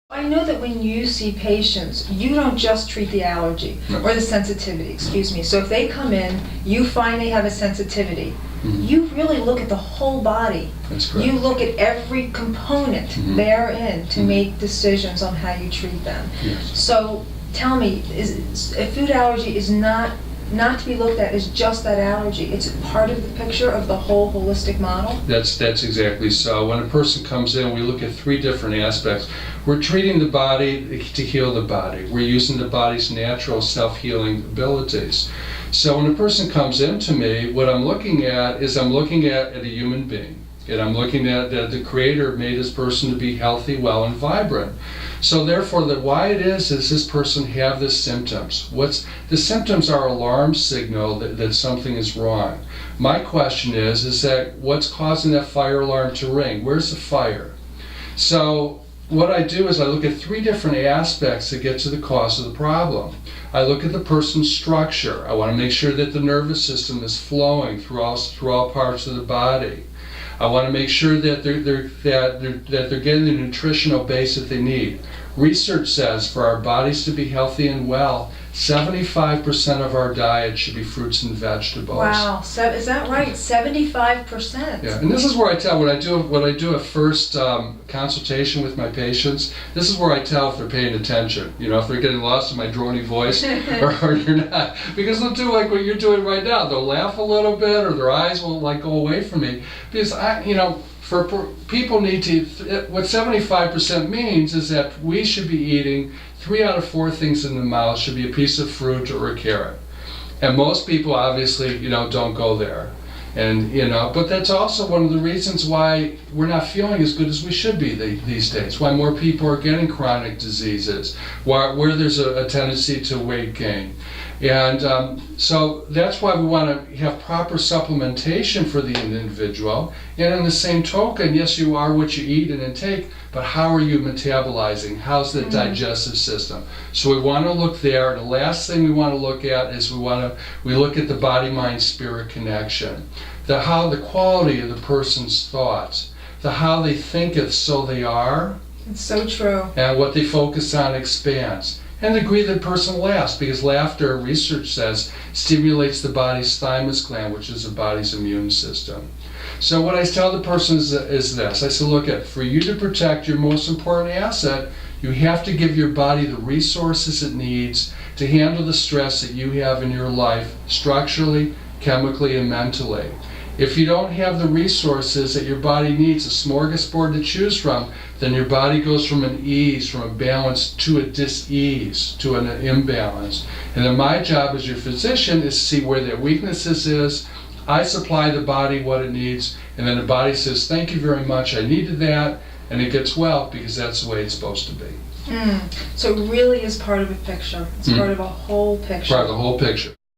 I know that when you see patients, you don't just treat the allergy or the sensitivity, excuse me. So if they come in, you find they have a sensitivity, you really look at the whole body. That's correct. You look at every component therein to make decisions on how you treat them. Yes. So tell me, a food allergy is not to be looked at as just that allergy. It's part of the picture of the whole holistic model? That's exactly so. When a person comes in, we look at three different aspects. We're treating the body to heal the body. We're using the body's natural self-healing abilities. So when a person comes into me, what I'm looking at is I'm looking at a human being. And I'm looking at that the Creator made this person to be healthy, well, and vibrant. So therefore, why it is this person have the symptoms? The symptoms are alarm signal that something is wrong. My question is that what's causing that fire alarm to ring? Where's the fire? So what I do is I look at three different aspects to get to the cause of the problem. I look at the person's structure. I want to make sure that the nervous system is flowing through all parts of the body. I want to make sure that they're getting the nutritional base that they need. Research says for our bodies to be healthy and well, 75% of our diet should be fruits and vegetables. Wow, is that right? 75%? Yeah, and this is where I tell when I do a first consultation with my patients. This is where I tell if they're paying attention. You know, if they're getting lost in my droning voice or you're not, because they'll do like what you're doing right now. They'll laugh a little bit, or their eyes will like go away from me because people need to. What 75% means is that we should be eating 3 out of 4 things in the mouth should be a piece of fruit or a carrot. And most people obviously, don't go there. And, but that's also one of the reasons why we're not feeling as good as we should be these days. Why more people are getting chronic diseases, where there's a tendency to weight gain. And so that's why we want to have proper supplementation for the individual. And in the same token, yes, you are what you eat and intake, but how are you metabolizing? How's the digestive system? So we want to look there. And the last thing we want to look at is we look at the body-mind-spirit connection. The quality of the person's thoughts. How they thinketh, so they are. It's so true. And what they focus on expands. And the degree that the person laughs, because laughter, research says, stimulates the body's thymus gland, which is the body's immune system. So what I tell the person is this. I say, look, for you to protect your most important asset, you have to give your body the resources it needs to handle the stress that you have in your life, structurally, chemically, and mentally. If you don't have the resources that your body needs, a smorgasbord to choose from, then your body goes from an ease, from a balance to a dis-ease, to an imbalance. And then my job as your physician is to see where their weaknesses is. I supply the body what it needs, and then the body says, thank you very much, I needed that, and it gets well because that's the way it's supposed to be. So it really is part of a picture. It's part of a whole picture. Part of the whole picture.